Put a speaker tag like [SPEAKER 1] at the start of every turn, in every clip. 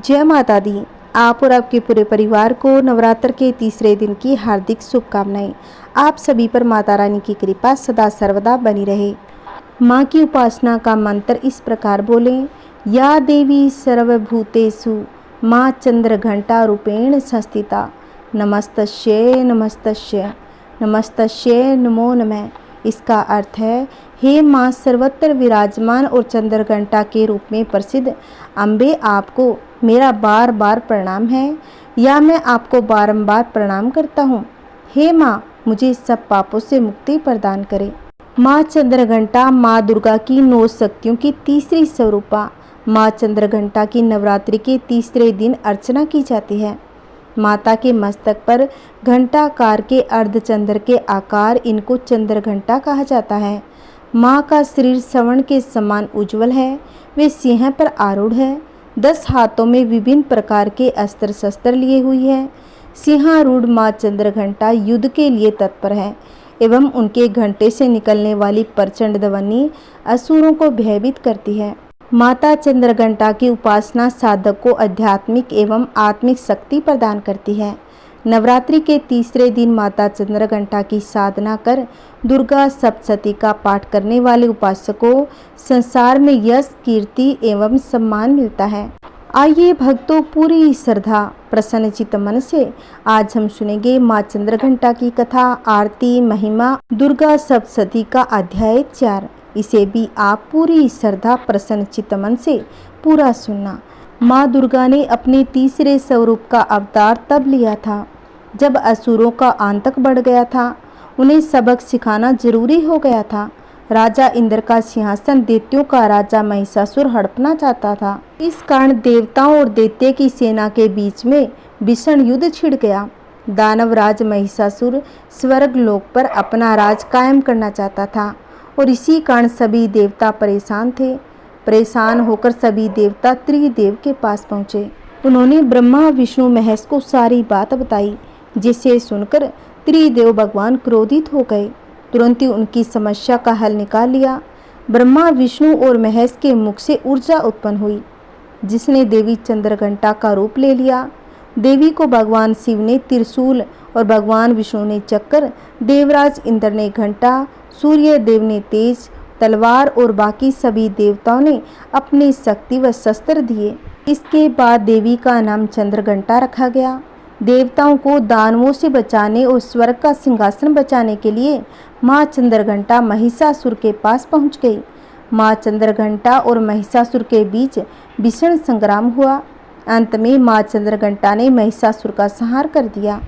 [SPEAKER 1] जय माता दी। आप और आपके पूरे परिवार को नवरात्र के तीसरे दिन की हार्दिक शुभकामनाएं। आप सभी पर माता रानी की कृपा सदा सर्वदा बनी रहे। माँ की उपासना का मंत्र इस प्रकार बोलें। या देवी सर्वभूतेषु माँ चंद्र घंटा रूपेण संस्थिता नमस्तस्यै नमस्तस्यै नमस्तस्यै नमो नमः। इसका अर्थ है, हे माँ सर्वत्र विराजमान और चंद्र घंटा के रूप में प्रसिद्ध अम्बे, आपको मेरा बार बार प्रणाम है, या मैं आपको बारंबार प्रणाम करता हूँ। हे माँ, मुझे सब पापों से मुक्ति प्रदान करें। माँ चंद्रघंटा माँ दुर्गा की 9 शक्तियों की तीसरी स्वरूपा। माँ चंद्रघंटा की नवरात्रि के तीसरे दिन अर्चना की जाती है। माता के मस्तक पर घंटाकार के अर्धचंद्र के आकार, इनको चंद्रघंटा कहा जाता है। माँ का शरीर स्वर्ण के समान उज्जवल है। वे सिंह पर आरूढ़ है। 10 हाथों में विभिन्न प्रकार के अस्त्र शस्त्र लिए हुई है। सिंहारूढ़ माँ चंद्रघंटा युद्ध के लिए तत्पर है एवं उनके घंटे से निकलने वाली प्रचंड ध्वनि असुरों को भयभीत करती है। माता चंद्रघंटा की उपासना साधक को आध्यात्मिक एवं आत्मिक शक्ति प्रदान करती है। नवरात्रि के तीसरे दिन माता चंद्रघंटा की साधना कर दुर्गा सप्तशती का पाठ करने वाले उपासक को संसार में यश, कीर्ति एवं सम्मान मिलता है। आइए भक्तों, पूरी श्रद्धा प्रसन्नचित्त मन से आज हम सुनेंगे माँ चंद्रघंटा की कथा, आरती, महिमा, दुर्गा सप्तशती का अध्याय 4। इसे भी आप पूरी श्रद्धा प्रसन्नचित्त मन से पूरा सुनना। माँ दुर्गा ने अपने तीसरे स्वरूप का अवतार तब लिया था जब असुरों का आतंक बढ़ गया था। उन्हें सबक सिखाना जरूरी हो गया था। राजा इंद्र का सिंहासन दैत्यों का राजा महिषासुर हड़पना चाहता था। इस कारण देवताओं और दैत्य की सेना के बीच में भीषण युद्ध छिड़ गया। दानवराज महिषासुर स्वर्ग लोक पर अपना राज कायम करना चाहता था और इसी कारण सभी देवता परेशान थे। परेशान होकर सभी देवता त्रिदेव के पास पहुँचे। उन्होंने ब्रह्मा, विष्णु, महेश को सारी बात बताई, जिसे सुनकर त्रिदेव भगवान क्रोधित हो गए। तुरंत ही उनकी समस्या का हल निकाल लिया। ब्रह्मा, विष्णु और महेश के मुख से ऊर्जा उत्पन्न हुई, जिसने देवी चंद्रघंटा का रूप ले लिया। देवी को भगवान शिव ने त्रिशूल और भगवान विष्णु ने चक्र, देवराज इंद्र ने घंटा, सूर्य देव ने तेज तलवार और बाकी सभी देवताओं ने अपनी शक्ति व शस्त्र दिए। इसके बाद देवी का नाम चंद्रघंटा रखा गया। देवताओं को दानवों से बचाने और स्वर्ग का सिंहासन बचाने के लिए माँ चंद्रघंटा महिषासुर के पास पहुँच गई। माँ चंद्रघंटा और महिषासुर के बीच भीषण संग्राम हुआ। अंत में माँ चंद्रघंटा ने महिषासुर का संहार कर दिया।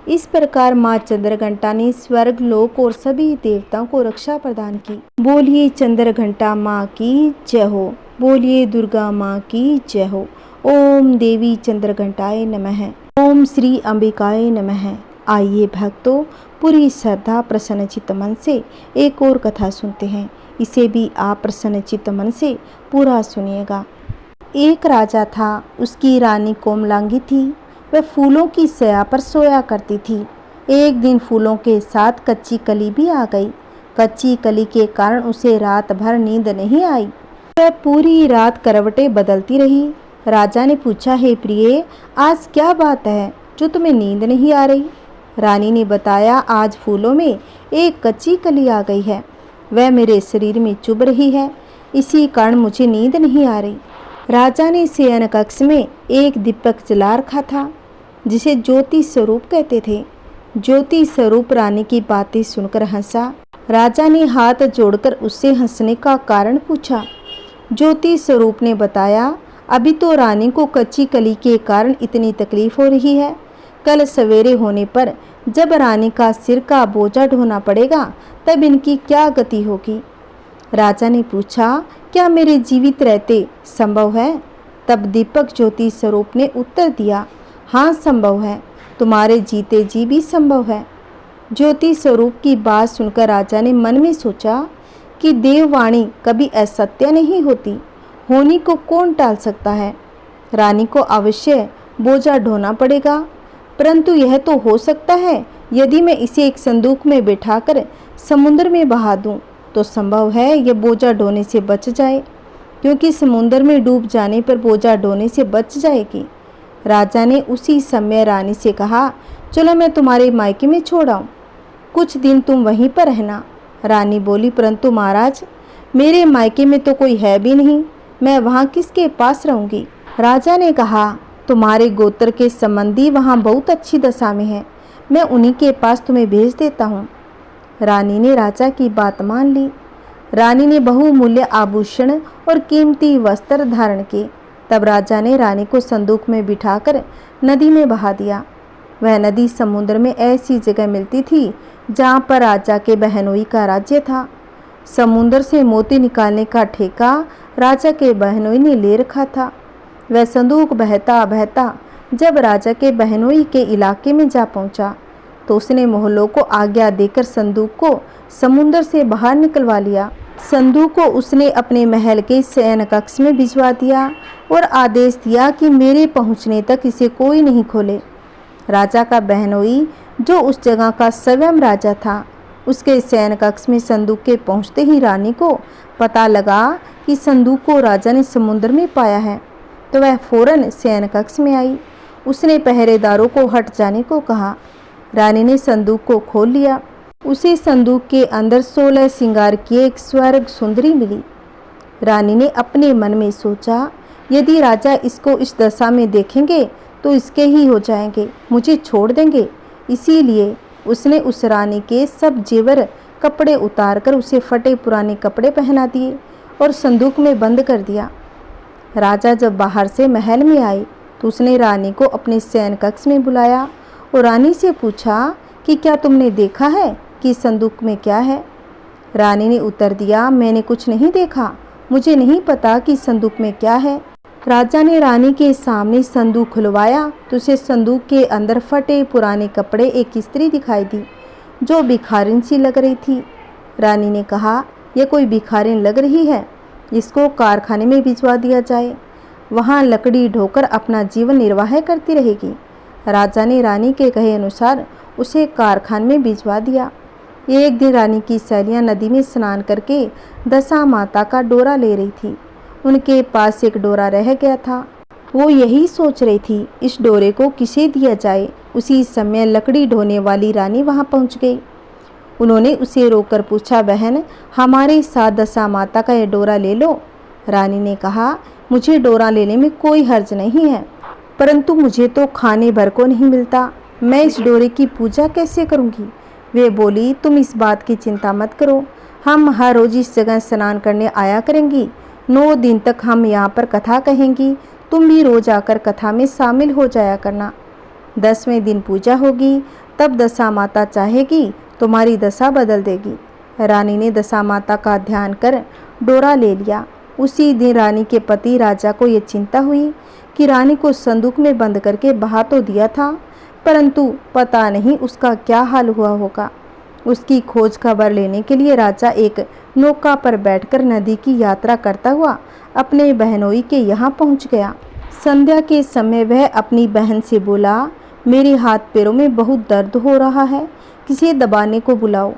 [SPEAKER 1] इस प्रकार माँ चंद्रघंटा ने स्वर्ग लोक और सभी देवताओं को रक्षा प्रदान की। बोलिए चंद्रघंटा माँ की जय हो। बोलिए दुर्गा माँ की जय हो। ओम देवी चंद्रघंटाय नमः। ओम श्री अंबिकाय नमः। आइए भक्तों, पूरी श्रद्धा प्रसन्नचित्त मन से एक और कथा सुनते हैं। इसे भी आप प्रसन्नचित्त मन से पूरा सुनिएगा। एक राजा था, उसकी रानी कोमलांगी थी। वह फूलों की सया पर सोया करती थी। एक दिन फूलों के साथ कच्ची कली भी आ गई। कच्ची कली के कारण उसे रात भर नींद नहीं आई। वह पूरी रात करवटें बदलती रही। राजा ने पूछा, हे प्रिय, आज क्या बात है जो तुम्हें नींद नहीं आ रही? रानी ने बताया, आज फूलों में एक कच्ची कली आ गई है। वह मेरे शरीर में चुभ रही है, इसी कारण मुझे नींद नहीं आ रही। राजा ने शयन कक्ष में एक दीपक जला रखा था, जिसे ज्योति स्वरूप कहते थे। ज्योति स्वरूप रानी की बातें सुनकर हंसा। राजा ने हाथ जोड़कर उससे हंसने का कारण पूछा। ज्योति स्वरूप ने बताया, अभी तो रानी को कच्ची कली के कारण इतनी तकलीफ हो रही है। कल सवेरे होने पर जब रानी का सिर का बोझा ढोना पड़ेगा, तब इनकी क्या गति होगी? राजा ने पूछा, क्या मेरे जीवित रहते संभव है? तब दीपक ज्योति स्वरूप ने उत्तर दिया, हाँ संभव है, तुम्हारे जीते जी भी संभव है। ज्योति स्वरूप की बात सुनकर राजा ने मन में सोचा कि देववाणी कभी असत्य नहीं होती, होनी को कौन टाल सकता है। रानी को अवश्य बोझा ढोना पड़ेगा, परंतु यह तो हो सकता है यदि मैं इसे एक संदूक में बैठाकर समुद्र में बहा दूं, तो संभव है यह बोझा ढोने से बच जाए, क्योंकि समुद्र में डूब जाने पर बोझा ढोने से बच जाएगी। राजा ने उसी समय रानी से कहा, चलो मैं तुम्हारे मायके में छोड़ आऊं, कुछ दिन तुम वहीं पर रहना। रानी बोली, परंतु महाराज, मेरे मायके में तो कोई है भी नहीं, मैं वहाँ किसके पास रहूँगी। राजा ने कहा, तुम्हारे गोत्र के संबंधी वहाँ बहुत अच्छी दशा में हैं, मैं उन्हीं के पास तुम्हें भेज देता हूँ। रानी ने राजा की बात मान ली। रानी ने बहुमूल्य आभूषण और कीमती वस्त्र धारण किए। तब राजा ने रानी को संदूक में बिठाकर नदी में बहा दिया। वह नदी समुद्र में ऐसी जगह मिलती थी जहाँ पर राजा के बहनोई का राज्य था। समुद्र से मोती निकालने का ठेका राजा के बहनोई ने ले रखा था। वह संदूक बहता बहता जब राजा के बहनोई के इलाके में जा पहुंचा तो उसने मोहल्लों को आज्ञा देकर संदूक को समुद्र से बाहर निकलवा लिया। संदूक को उसने अपने महल के शयन कक्ष में भिजवा दिया और आदेश दिया कि मेरे पहुंचने तक इसे कोई नहीं खोले। राजा का बहनोई, जो उस जगह का स्वयं राजा था, उसके शयन कक्ष में संदूक के पहुंचते ही रानी को पता लगा कि संदूक को राजा ने समुद्र में पाया है, तो वह फौरन शयन कक्ष में आई। उसने पहरेदारों को हट जाने को कहा। रानी ने संदूक को खोल लिया। उसे संदूक के अंदर 16 श्रृंगार की एक स्वर्ग सुंदरी मिली। रानी ने अपने मन में सोचा, यदि राजा इसको इस दशा में देखेंगे तो इसके ही हो जाएंगे, मुझे छोड़ देंगे। इसीलिए उसने उस रानी के सब जेवर कपड़े उतार कर उसे फटे पुराने कपड़े पहना दिए और संदूक में बंद कर दिया। राजा जब बाहर से महल में आए तो उसने रानी को अपने शयन कक्ष में बुलाया और रानी से पूछा कि क्या तुमने देखा है कि संदूक में क्या है। रानी ने उत्तर दिया, मैंने कुछ नहीं देखा, मुझे नहीं पता कि संदूक में क्या है। राजा ने रानी के सामने संदूक खुलवाया तो उसे संदूक के अंदर फटे पुराने कपड़े एक स्त्री दिखाई दी जो भिखारिन सी लग रही थी। रानी ने कहा, यह कोई भिखारिन लग रही है, इसको कारखाने में भिजवा दिया जाए, वहाँ लकड़ी ढोकर अपना जीवन निर्वाह करती रहेगी। राजा ने रानी के कहे अनुसार उसे कारखाने में भिजवा दिया। एक दिन रानी की सहेलियाँ नदी में स्नान करके दशा माता का डोरा ले रही थी। उनके पास एक डोरा रह गया था। वो यही सोच रही थी, इस डोरे को किसे दिया जाए। उसी समय लकड़ी ढोने वाली रानी वहाँ पहुँच गई। उन्होंने उसे रोककर पूछा, बहन, हमारे साथ दशा माता का यह डोरा ले लो। रानी ने कहा, मुझे डोरा लेने में कोई हर्ज नहीं है, परंतु मुझे तो खाने भर को नहीं मिलता, मैं इस डोरे की पूजा कैसे करूँगी। वे बोली, तुम इस बात की चिंता मत करो, हम हर रोज इस जगह स्नान करने आया करेंगी। 9 दिन तक हम यहाँ पर कथा कहेंगी, तुम भी रोज आकर कथा में शामिल हो जाया करना। 10वें दिन पूजा होगी, तब दशा माता चाहेगी तुम्हारी दशा बदल देगी। रानी ने दशा माता का ध्यान कर डोरा ले लिया। उसी दिन रानी के पति राजा को ये चिंता हुई कि रानी को संदूक में बंद करके बहा तो दिया था, परंतु पता नहीं उसका क्या हाल हुआ होगा। उसकी खोज खबर लेने के लिए राजा एक नौका पर बैठकर नदी की यात्रा करता हुआ अपने बहनोई के यहाँ पहुँच गया। संध्या के समय वह अपनी बहन से बोला, मेरे हाथ पैरों में बहुत दर्द हो रहा है, किसी दबाने को बुलाओ।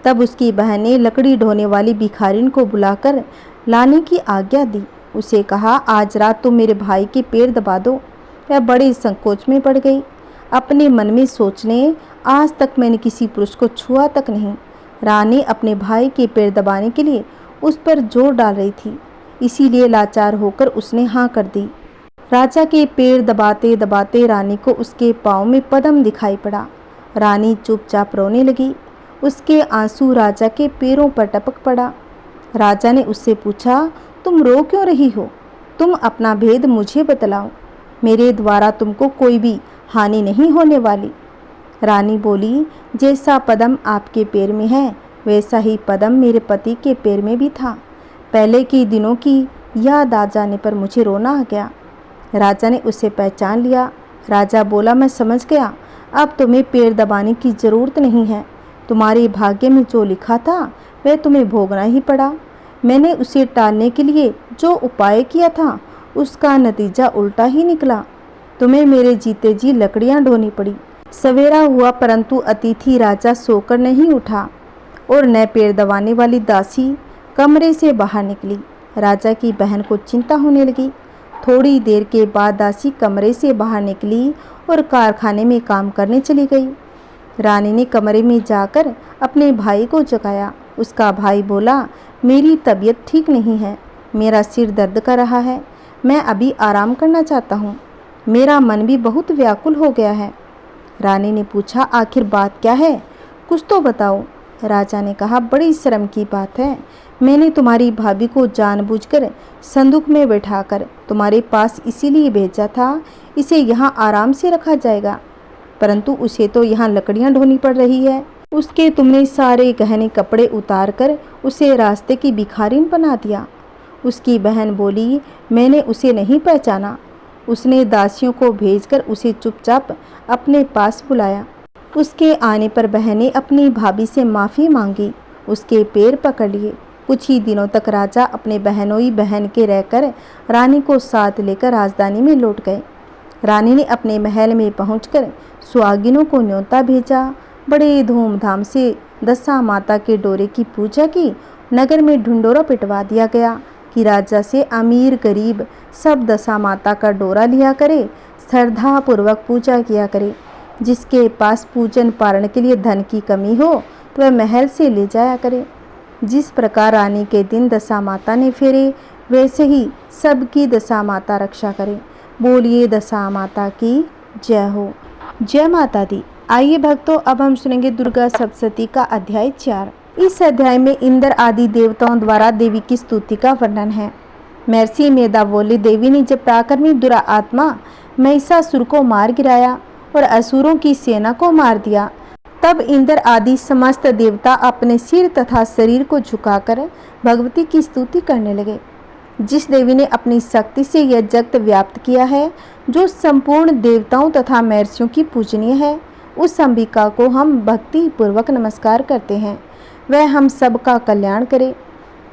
[SPEAKER 1] तब उसकी बहन ने लकड़ी ढोने वाली भिखारिन को बुलाकर लाने की आज्ञा दी। उसे कहा, आज रात तुम मेरे भाई के पैर दबा दो। वह बड़े संकोच में पड़ गई। अपने मन में सोचने, आज तक मैंने किसी पुरुष को छुआ तक नहीं। रानी अपने भाई के पैर दबाने के लिए उस पर जोर डाल रही थी, इसीलिए लाचार होकर उसने हाँ कर दी। राजा के पैर दबाते दबाते रानी को उसके पाँव में पद्म दिखाई पड़ा। रानी चुपचाप रोने लगी। उसके आंसू राजा के पैरों पर टपक पड़ा। राजा ने उससे पूछा, तुम रो क्यों रही हो? तुम अपना भेद मुझे बतलाओ, मेरे द्वारा तुमको कोई भी हानि नहीं होने वाली। रानी बोली, जैसा पद्म आपके पैर में है वैसा ही पद्म मेरे पति के पैर में भी था। पहले के दिनों की याद आ जाने पर मुझे रोना आ गया। राजा ने उसे पहचान लिया। राजा बोला, मैं समझ गया, अब तुम्हें पैर दबाने की ज़रूरत नहीं है। तुम्हारे भाग्य में जो लिखा था वह तुम्हें भोगना ही पड़ा। मैंने उसे टालने के लिए जो उपाय किया था उसका नतीजा उल्टा ही निकला। तुम्हें मेरे जीते जी लकड़ियाँ ढोनी पड़ी। सवेरा हुआ परंतु अतिथि राजा सोकर नहीं उठा और न पैर दबाने वाली दासी कमरे से बाहर निकली। राजा की बहन को चिंता होने लगी। थोड़ी देर के बाद दासी कमरे से बाहर निकली और कारखाने में काम करने चली गई। रानी ने कमरे में जाकर अपने भाई को जगाया। उसका भाई बोला, मेरी तबीयत ठीक नहीं है, मेरा सिर दर्द कर रहा है, मैं अभी आराम करना चाहता हूँ, मेरा मन भी बहुत व्याकुल हो गया है। रानी ने पूछा, आखिर बात क्या है, कुछ तो बताओ। राजा ने कहा, बड़ी शर्म की बात है, मैंने तुम्हारी भाभी को जानबूझकर संदूक में बैठाकर तुम्हारे पास इसीलिए भेजा था, इसे यहाँ आराम से रखा जाएगा, परंतु उसे तो यहाँ लकड़ियाँ ढोनी पड़ रही है। उसके तुमने सारे गहने कपड़े उतार कर उसे रास्ते की भिखारिन बना दिया। उसकी बहन बोली, मैंने उसे नहीं पहचाना। उसने दासियों को भेजकर उसे चुपचाप अपने पास बुलाया। उसके आने पर बहन ने अपनी भाभी से माफ़ी मांगी, उसके पैर पकड़ लिए। कुछ ही दिनों तक राजा अपने बहनोई बहन के रहकर रानी को साथ लेकर राजधानी में लौट गए। रानी ने अपने महल में पहुंचकर सुहागिनों को न्योता भेजा। बड़े धूमधाम से दशा माता के डोरे की पूजा की। नगर में ढिंढोरा पिटवा दिया गया कि राजा से अमीर गरीब सब दशा माता का डोरा लिया करे, श्रद्धा पूर्वक पूजा किया करे। जिसके पास पूजन पारण के लिए धन की कमी हो तो वह महल से ले जाया करे। जिस प्रकार रानी के दिन दशा माता ने फेरे, वैसे ही सबकी दशा माता रक्षा करे। बोलिए दशा माता की जय हो। जय माता दी। आइए भक्तों, अब हम सुनेंगे दुर्गा सप्तशती का अध्याय 4। इस अध्याय में इंद्र आदि देवताओं द्वारा देवी की स्तुति का वर्णन है। महर्षि मेधा बोले, देवी ने जब पराक्रमी दुरा आत्मा महिषासुर को मार गिराया और असुरों की सेना को मार दिया, तब इंद्र आदि समस्त देवता अपने सिर तथा शरीर को झुकाकर भगवती की स्तुति करने लगे। जिस देवी ने अपनी शक्ति से यह जगत व्याप्त किया है, जो संपूर्ण देवताओं तथा महर्षियों की पूजनीय है, उस अंबिका को हम भक्ति पूर्वक नमस्कार करते हैं। वह हम सब का कल्याण करे।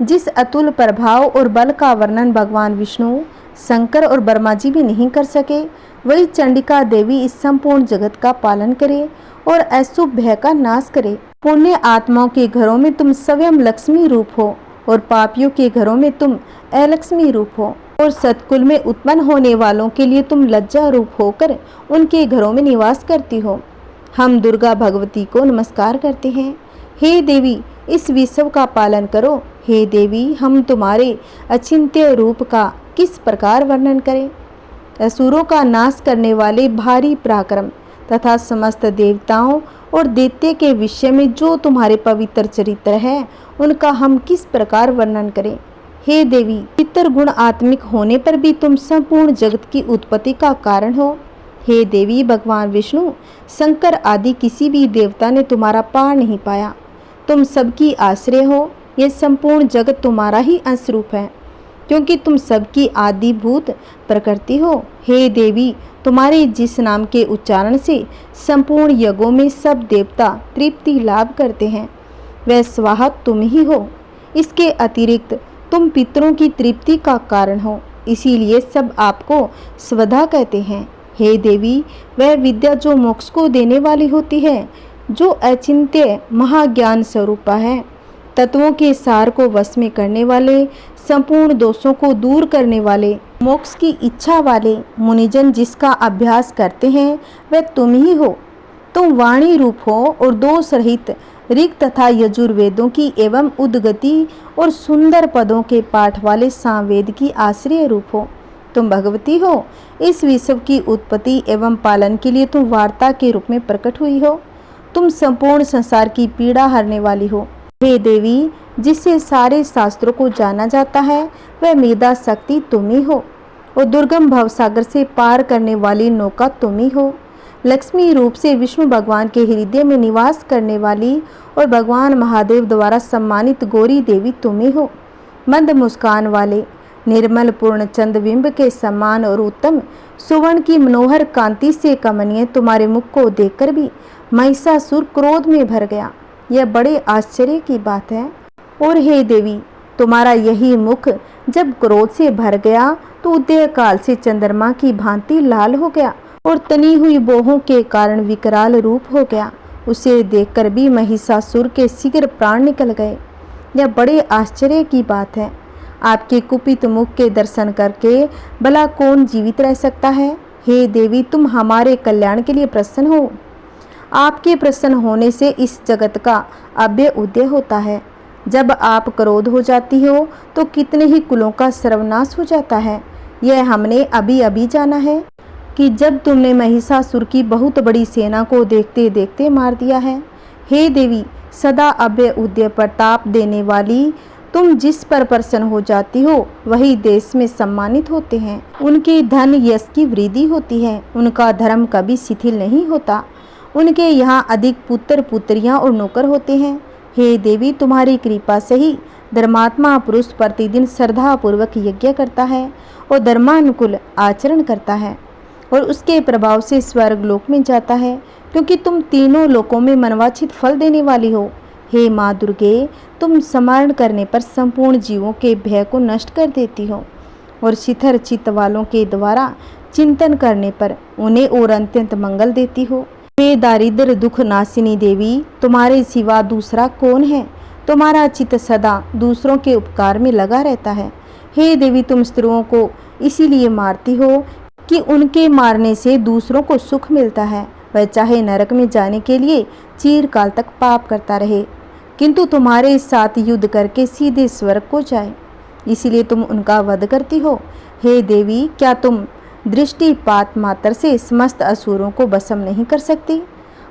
[SPEAKER 1] जिस अतुल प्रभाव और बल का वर्णन भगवान विष्णु, शंकर और ब्रह्मा जी भी नहीं कर सके, वही चंडिका देवी इस संपूर्ण जगत का पालन करे और अशुभ भय का नाश करे। पुण्य आत्माओं के घरों में तुम स्वयं लक्ष्मी रूप हो और पापियों के घरों में तुम अलक्ष्मी रूप हो, और सतकुल में उत्पन्न होने वालों के लिए तुम लज्जा रूप होकर उनके घरों में निवास करती हो। हम दुर्गा भगवती को नमस्कार करते हैं। हे देवी, इस विश्व का पालन करो। हे देवी, हम तुम्हारे अचिंत्य रूप का किस प्रकार वर्णन करें। असुरों का नाश करने वाले भारी पराक्रम तथा समस्त देवताओं और दैत्य के विषय में जो तुम्हारे पवित्र चरित्र है, उनका हम किस प्रकार वर्णन करें। हे देवी, पितर गुण आत्मिक होने पर भी तुम संपूर्ण जगत की उत्पत्ति का कारण हो। हे देवी, भगवान विष्णु, शंकर आदि किसी भी देवता ने तुम्हारा पार नहीं पाया। तुम सबकी आश्रय हो। ये संपूर्ण जगत तुम्हारा ही अंश रूप है, क्योंकि तुम सबकी आदिभूत प्रकृति हो। हे देवी, तुम्हारे जिस नाम के उच्चारण से संपूर्ण यज्ञों में सब देवता तृप्ति लाभ करते हैं, वह स्वाहा तुम ही हो। इसके अतिरिक्त तुम पितरों की तृप्ति का कारण हो, इसीलिए सब आपको स्वधा कहते हैं। हे देवी, वह विद्या जो मोक्ष को देने वाली होती है, जो अचिंत्य महाज्ञान स्वरूपा है, तत्वों के सार को वश में करने वाले, संपूर्ण दोषों को दूर करने वाले, मोक्ष की इच्छा वाले मुनिजन जिसका अभ्यास करते हैं, वह तुम ही हो। तुम वाणी रूप हो और दोष रहित ऋग तथा यजुर्वेदों की एवं उद्गति और सुंदर पदों के पाठ वाले सामवेद की आश्रय रूप हो। तुम भगवती हो। इस विश्व की उत्पत्ति एवं पालन के लिए तुम वार्ता के रूप में प्रकट हुई हो। तुम संपूर्ण संसार की पीड़ा हरने वाली हो। हे देवी, जिससे सारे शास्त्रों को जाना जाता है, वह मेधा शक्ति तुम ही हो, और दुर्गम भवसागर से पार करने वाली नौका तुम ही हो। लक्ष्मी रूप से विष्णु भगवान के हृदय में निवास करने वाली और भगवान महादेव द्वारा सम्मानित गौरी देवी तुम ही हो। मंद मुस्कान वाले, निर्मल पूर्ण चंद्रबिंब के समान और उत्तम सुवर्ण की मनोहर कांति से कमनीय तुम्हारे मुख को देखकर भी महिषासुर क्रोध में भर गया। यह बड़े आश्चर्य की बात है। और हे देवी, तुम्हारा यही मुख जब क्रोध से भर गया तो उदय काल से चंद्रमा की भांति लाल हो गया और तनी हुई बोहों के कारण विकराल रूप हो गया। उसे देखकर भी महिषासुर के शीघ्र प्राण निकल गए। यह बड़े आश्चर्य की बात है। आपके कुपित मुख के दर्शन करके भला कौन जीवित रह सकता है। हे देवी, तुम हमारे कल्याण के लिए प्रसन्न हो। आपके प्रसन्न होने से इस जगत का अभ्य उदय होता है। जब आप क्रोध हो जाती हो तो कितने ही कुलों का सर्वनाश हो जाता है। यह हमने अभी अभी जाना है कि जब तुमने महिषासुर की बहुत बड़ी सेना को देखते देखते मार दिया है। हे देवी, सदा अभय उदय प्रताप देने वाली तुम जिस पर प्रसन्न हो जाती हो वही देश में सम्मानित होते हैं। उनके धन यश की वृद्धि होती है, उनका धर्म कभी शिथिल नहीं होता। उनके यहाँ अधिक पुत्र पुत्रियाँ और नौकर होते हैं। हे देवी, तुम्हारी कृपा से ही धर्मात्मा पुरुष प्रतिदिन श्रद्धापूर्वक यज्ञ करता है और धर्मानुकूल आचरण करता है और उसके प्रभाव से स्वर्ग लोक में जाता है, क्योंकि तुम तीनों लोकों में मनवांछित फल देने वाली हो। हे माँ दुर्गे, तुम स्मरण करने पर संपूर्ण जीवों के भय को नष्ट कर देती हो और शिथिर चित्त वालों के द्वारा चिंतन करने पर उन्हें और अत्यंत मंगल देती हो। हे दारिद्र दुख नाशिनी देवी, तुम्हारे सिवा दूसरा कौन है। तुम्हारा चित्त सदा दूसरों के उपकार में लगा रहता है। हे देवी, तुम स्त्रियों को इसीलिए मारती हो कि उनके मारने से दूसरों को सुख मिलता है। वह चाहे नरक में जाने के लिए चिरकाल तक पाप करता रहे, किंतु तुम्हारे साथ युद्ध करके सीधे स्वर्ग को जाए, इसीलिए तुम उनका वध करती हो। हे देवी, क्या तुम दृष्टिपात मात्र से समस्त असुरों को भस्म नहीं कर सकती?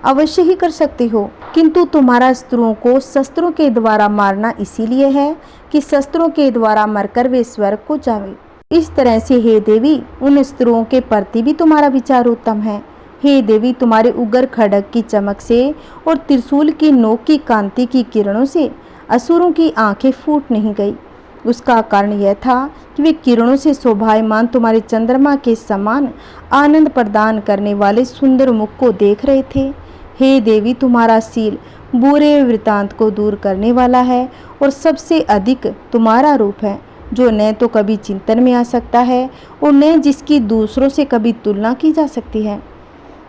[SPEAKER 1] अवश्य ही कर सकती हो, किंतु तुम्हारा शत्रुओं को शस्त्रों के द्वारा मारना इसीलिए है कि शस्त्रों के द्वारा मरकर वे स्वर्ग को जावे। इस तरह से हे देवी, उन शत्रुओं के प्रति भी तुम्हारा विचार उत्तम है। हे देवी, तुम्हारे उग्र खड्ग की चमक से और त्रिशूल की नोक की कांति की किरणों से असुरों की आंखें फूट नहीं गई। उसका कारण यह था कि वे किरणों से शोभायमान तुम्हारे चंद्रमा के समान आनंद प्रदान करने वाले सुंदर मुख को देख रहे थे। हे देवी, तुम्हारा शील बुरे वृतांत को दूर करने वाला है और सबसे अधिक तुम्हारा रूप है, जो न तो कभी चिंतन में आ सकता है और न जिसकी दूसरों से कभी तुलना की जा सकती है।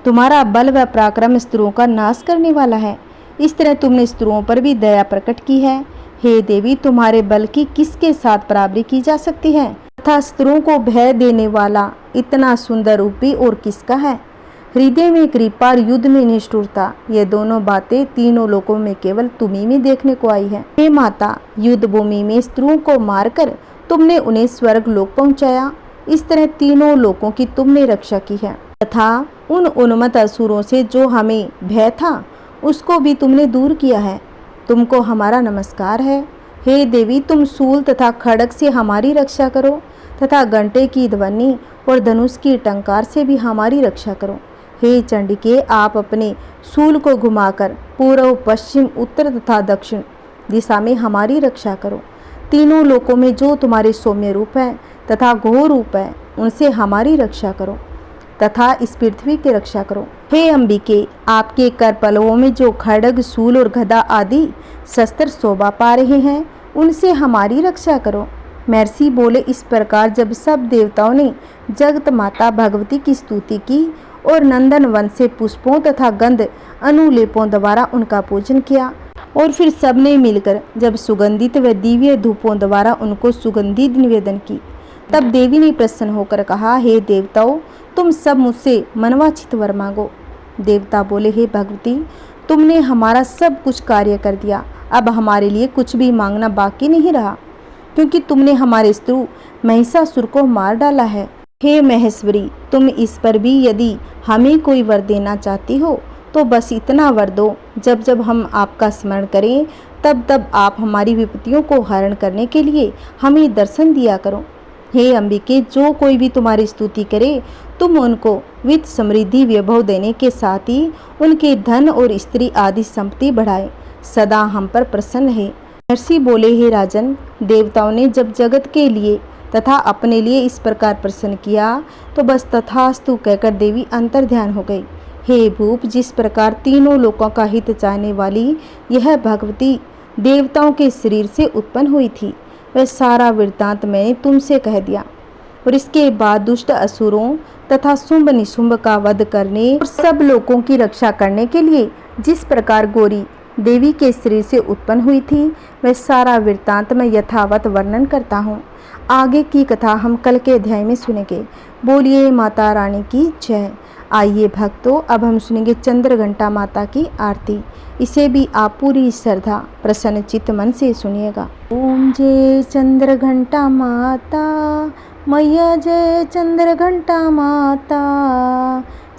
[SPEAKER 1] तुम्हारा बल व पराक्रम स्त्रियों का नाश करने वाला है। इस तरह तुमने स्त्रियों पर भी दया प्रकट की है। हे देवी, तुम्हारे बल की किसके साथ बराबरी की जा सकती है तथा स्त्रियों को भय देने वाला इतना सुंदर रूप भी और किसका है। हृदय में कृपा और युद्ध में निष्ठुरता, ये दोनों बातें तीनों लोकों में केवल तुम्ही में देखने को आई है। हे माता, युद्ध भूमि में स्त्रियों को मारकर तुमने उन्हें स्वर्ग लोक पहुंचाया। इस तरह तीनों लोकों की तुमने रक्षा की है तथा उन उन्मत्त असुरों से जो हमें भय था उसको भी तुमने दूर किया है। तुमको हमारा नमस्कार है। हे देवी, तुम शूल तथा खड्ग से हमारी रक्षा करो तथा घंटे की ध्वनि और धनुष की टंकार से भी हमारी रक्षा करो। हे चंडिके, आप अपने शूल को घुमाकर पूर्व पश्चिम उत्तर तथा दक्षिण दिशा में हमारी रक्षा करो। तीनों लोकों में जो तुम्हारे सौम्य रूप है तथा घोर रूप है उनसे हमारी रक्षा करो तथा इस पृथ्वी की रक्षा करो। हे अंबिके, आपके कर पलवों में जो खड्ग शूल और गदा आदि शस्त्र शोभा पा रहे हैं उनसे हमारी रक्षा करो। महर्षि बोले। इस प्रकार जब सब देवताओं ने जगत माता भगवती की स्तुति की और नंदन वन से पुष्पों तथा गंध अनुलेपों द्वारा उनका पूजन किया और फिर सबने मिलकर जब सुगंधित व दिव्य धूपों द्वारा उनको सुगंधित निवेदन की, तब देवी ने प्रसन्न होकर कहा, हे देवताओं, तुम सब मुझसे मनवांछित वर मांगो। देवता बोले, हे भगवती, तुमने हमारा सब कुछ कार्य कर दिया, अब हमारे लिए कुछ भी मांगना बाकी नहीं रहा, क्योंकि तुमने हमारे शत्रु महिषासुर को मार डाला है। हे महेश्वरी, तुम इस पर भी यदि हमें कोई वर देना चाहती हो तो बस इतना वर दो, जब जब हम आपका स्मरण करें तब तब आप हमारी विपत्तियों को हरण करने के लिए हमें दर्शन दिया करो। हे अंबिके, जो कोई भी तुम्हारी स्तुति करे तुम उनको वित्त समृद्धि वैभव देने के साथ ही उनके धन और स्त्री आदि संपत्ति बढ़ाए, सदा हम पर प्रसन्न है। महर्षि बोले, हे राजन, देवताओं ने जब जगत के लिए तथा अपने लिए इस प्रकार प्रसन्न किया तो बस तथास्तु कहकर देवी अंतर ध्यान हो गई। हे भूप, जिस प्रकार तीनों लोकों का हित चाहने वाली यह भगवती देवताओं के शरीर से उत्पन्न हुई थी, वह सारा वृत्तांत मैंने तुमसे कह दिया। और इसके बाद दुष्ट असुरों तथा शुंभ निशुंभ का वध करने और सब लोगों की रक्षा करने के लिए जिस प्रकार गौरी देवी के शरीर से उत्पन्न हुई थी, वह सारा वृत्तांत मैं यथावत वर्णन करता हूँ। आगे की कथा हम कल के अध्याय में सुनेंगे। बोलिए माता रानी की जय। आइए भक्तों, अब हम सुनेंगे चंद्रघंटा माता की आरती। इसे भी आप पूरी श्रद्धा प्रसन्न चित्त मन से सुनिएगा। ओम जय चंद्रघंटा माता, मैया जय चंद्रघंटा माता,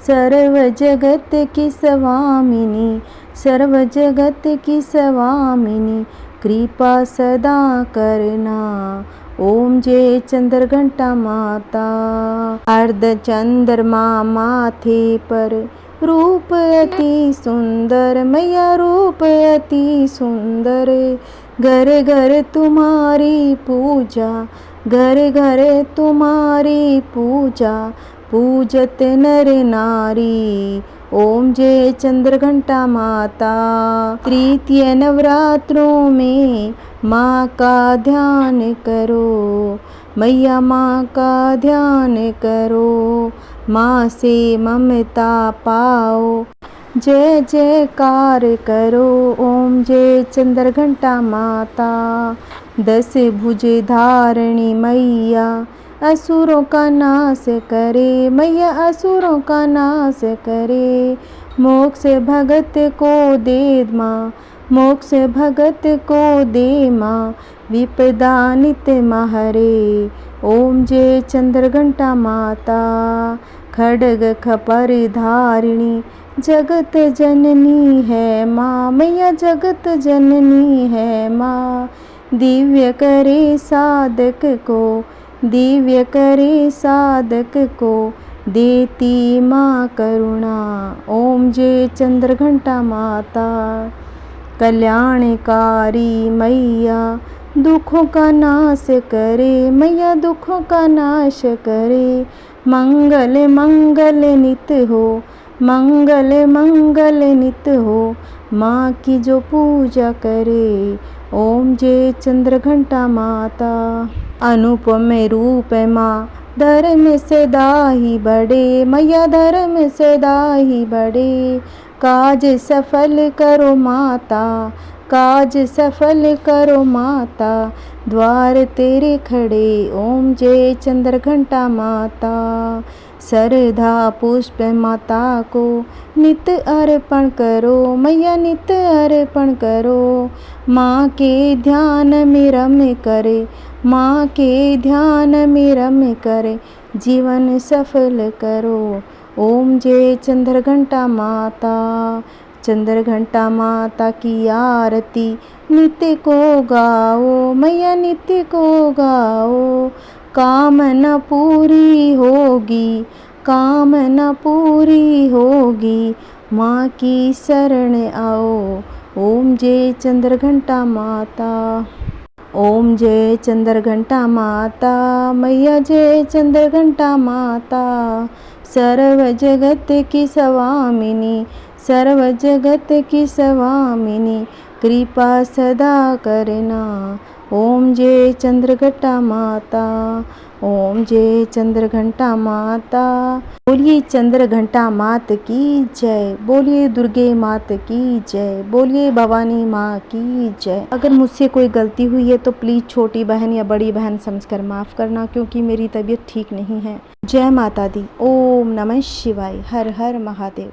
[SPEAKER 1] सर्व जगत की स्वामिनी, सर्व जगत की स्वामिनी, कृपा सदा करना। ओम जय चंद्रघंटा माता। अर्ध चंद्रमा माथे पर, रूप अति सुंदर, मैया रूप अति सुंदर, घर घर तुम्हारी पूजा, घर घर तुम्हारी पूजा, पूजत नर नारी। ओम जय चंद्रघंटा माता। तृतीय नवरात्रों में माँ का ध्यान करो, मैया माँ का ध्यान करो, माँ से ममता पाओ, जय जयकार करो। ओम जय चंद्रघंटा माता। 10 भुज धारणी मैया, असुरों का नाश करे, मैया असुरों का नाश करे, मोक्ष भगत को दे माँ, मोक्ष भगत को दे माँ, विपदा नित महरे। ओम जय चंद्रघंटा माता। खड्ग खपर धारिणी, जगत जननी है माँ, मैया जगत जननी है माँ, दिव्य करे साधक को, दिव्य करे साधक को, देती माँ करुणा। ओम जय चंद्रघंटा माता। कल्याणकारी मैया, दुखों का नाश करे, मैया दुखों का नाश करे, मंगल मंगल नित हो, मंगल मंगल नित हो, माँ की जो पूजा करे। ओम जय चंद्रघंटा माता। अनुपम रूप माँ, धर्म सदा ही बढ़े, मैया धर्म सदा ही बढ़े, काज सफल करो माता, काज सफल करो माता, द्वार तेरे खड़े। ओम जय चंद्रघंटा माता। श्रद्धा पुष्प माता को नित अर्पण करो, मैया नित अर्पण करो, माँ के ध्यान में रम करे, माँ के ध्यान में रम करे, जीवन सफल करो। ओम जय चंद्रघंटा माता। चंद्रघंटा माता की आरती नित्य को गाओ, मैया नित्य को गाओ, कामना पूरी होगी, कामना पूरी होगी, माँ की शरण आओ। ओम जय चंद्रघंटा माता। ओम जय चंद्रघंटा माता, मैया जय चंद्रघंटा माता, सर्व जगत की स्वामिनी, सर्व जगत की स्वामिनी, कृपा सदा करना। ओम जय चंद्रघंटा माता। ओम जय चंद्रघंटा माता। बोलिए चंद्रघंटा मात की जय, बोलिए दुर्गे मात की जय, बोलिए भवानी माँ की जय। अगर मुझसे कोई गलती हुई है तो प्लीज़ छोटी बहन या बड़ी बहन समझकर माफ़ करना, क्योंकि मेरी तबीयत ठीक नहीं है। जय माता दी। ओम नमः शिवाय। हर हर महादेव।